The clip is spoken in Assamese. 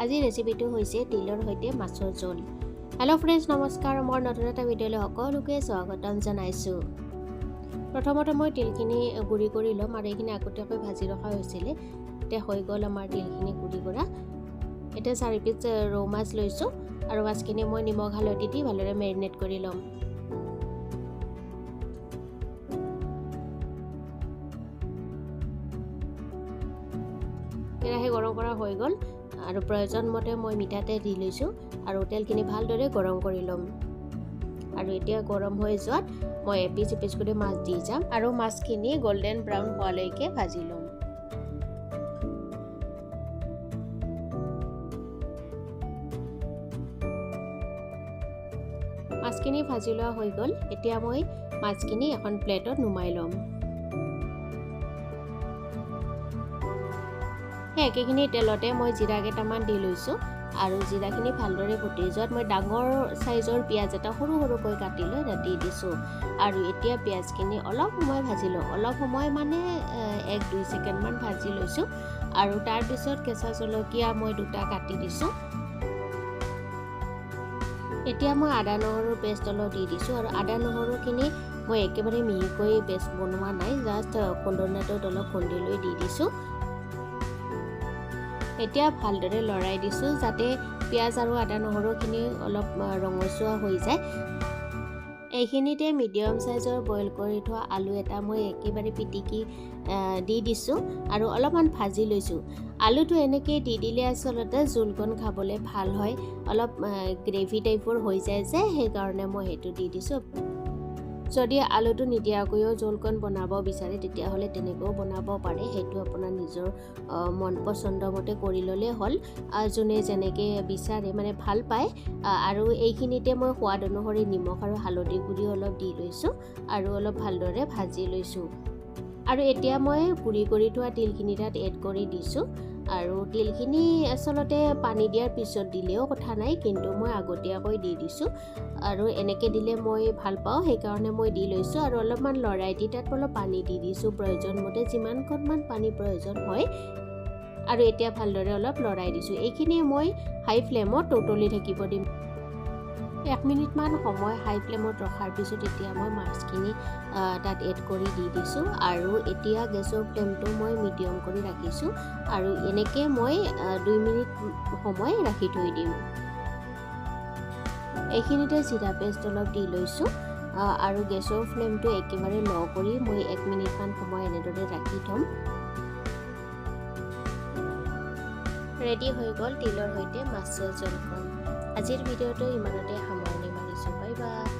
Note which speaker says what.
Speaker 1: আজি ৰেচিপিটো হৈছে তিলৰ সৈতে মাছৰ জোল। হেল্ল' ফ্ৰেণ্ডছ, নমস্কাৰ। মই নতুন এটা ভিডিঅ'লৈ সকলোকে স্বাগতম জনাইছোঁ। প্ৰথমতে মই তিলখিনি গুড়ি কৰি ল'ম আৰু এইখিনি আগতীয়াকৈ ভাজি ৰখা হৈছিলে। এতিয়া হৈ গ'ল আমাৰ তিলখিনি গুড়ি কৰা। এতিয়া 4 পিচ ৰৌ মাছ লৈছোঁ আৰু মাছখিনি মই নিমখ হালধি দি ভালদৰে মেৰিনেট কৰি ল'ম। কেৰাহী গৰম কৰা হৈ গ'ল আৰু প্ৰয়োজন মতে মই মিঠাতেল দি লৈছোঁ আৰু তেলখিনি ভালদৰে গৰম কৰি ল'ম। আৰু এতিয়া গৰম হৈ যোৱাত মই এপিচ এপিচ কৰি মাছ দি যাম আৰু মাছখিনি গোল্ডেন ব্ৰাউন হোৱালৈকে ভাজি ল'ম। মাছখিনি ভাজি লোৱা হৈ গ'ল। এতিয়া মই মাছখিনি এখন প্লেটত নুমাই ল'ম। একেখিনি তেলতে মই জিৰা কেইটামান দি লৈছোঁ আৰু জিৰাখিনি ভালদৰে ফুটি যোৱাত মই ডাঙৰ সাইজৰ পিঁয়াজ এটা সৰু সৰুকৈ কাটি লৈ দি দিছোঁ। আৰু এতিয়া পিঁয়াজখিনি অলপ সময় ভাজি লওঁ। অলপ সময় মানে 1-2 ছেকেণ্ডমান ভাজি লৈছোঁ আৰু তাৰপিছত কেঁচা জলকীয়া মই 2টা কাটি দিছোঁ। এতিয়া মই আদা নহৰুৰ পেষ্ট অলপ দি দিছোঁ আৰু আদা নহৰুখিনি মই একেবাৰে মিহিকৈ পেষ্ট বনোৱা নাই, জাষ্ট খুন্দনাটোত অলপ খুন্দি লৈ দি দিছোঁ। এতিয়া ভালদৰে লৰাই দিছোঁ যাতে পিঁয়াজ আৰু আদা নহৰুখিনি অলপ ৰঙচুৱা হৈ যায়। এইখিনিতে মিডিয়াম সাইজৰ বইল কৰি থোৱা আলু এটা মই একেবাৰে পিটিকি দি দিছোঁ আৰু অলপমান ভাজি লৈছোঁ। আলুটো এনেকৈ দি দিলে আচলতে জোলকণ খাবলৈ ভাল হয়, অলপ গ্ৰেভি টাইপৰ হৈ যায় যে, সেইকাৰণে মই সেইটো দি দিছোঁ। যদি আলুটো নিদিয়াকৈও জোলকণ বনাব বিচাৰে তেতিয়াহ'লে তেনেকৈও বনাব পাৰে, সেইটো আপোনাৰ নিজৰ মন পচন্দ মতে কৰি ল'লেই হ'ল, যোনে যেনেকৈ বিচাৰে মানে ভাল পায়। আৰু এইখিনিতে মই সোৱাদ অনুসৰি নিমখ আৰু হালধি গুড়ি অলপ দি লৈছোঁ আৰু অলপ ভালদৰে ভাজি লৈছোঁ। আৰু এতিয়া মই গুড়ি কৰি থোৱা তিলখিনি তাত এড কৰি দিছোঁ। আৰু তিলখিনি আচলতে পানী দিয়াৰ পিছত দিলেও কথা নাই, কিন্তু মই আগতীয়াকৈ দি দিছোঁ আৰু এনেকৈ দিলে মই ভাল পাওঁ, সেইকাৰণে মই দি লৈছোঁ। আৰু অলপমান লৰাই দি তাত অলপ পানী দি দিছোঁ প্ৰয়োজন মতে, যিমানকণমান পানী প্ৰয়োজন হয়। আৰু এতিয়া ভালদৰে অলপ লৰাই দিছোঁ। এইখিনি মই হাই ফ্লেমত উতলি থাকিব দিম। 1 মিনিটমান সময় হাই ফ্লেমত ৰখাৰ পিছত এতিয়া মই মাছখিনি তাত এড কৰি দি দিছোঁ আৰু এতিয়া গেছৰ ফ্লেমটো মই মিডিয়াম কৰি ৰাখিছোঁ আৰু এনেকৈ মই 2 মিনিট সময় ৰাখি থৈ দিম। এইখিনিতে জিৰা পেষ্ট অলপ দি লৈছোঁ আৰু গেছৰ ফ্লেমটো একেবাৰে ল' কৰি মই 1 মিনিটমান সময় এনেদৰে ৰাখি থ'ম। ৰেডি হৈ গ'ল তিলৰ সৈতে মাছৰ জোলকণ। আজিৰ ভিডিঅ'টো ইমানতে সামৰণি মাৰিছোঁ। Bye bye.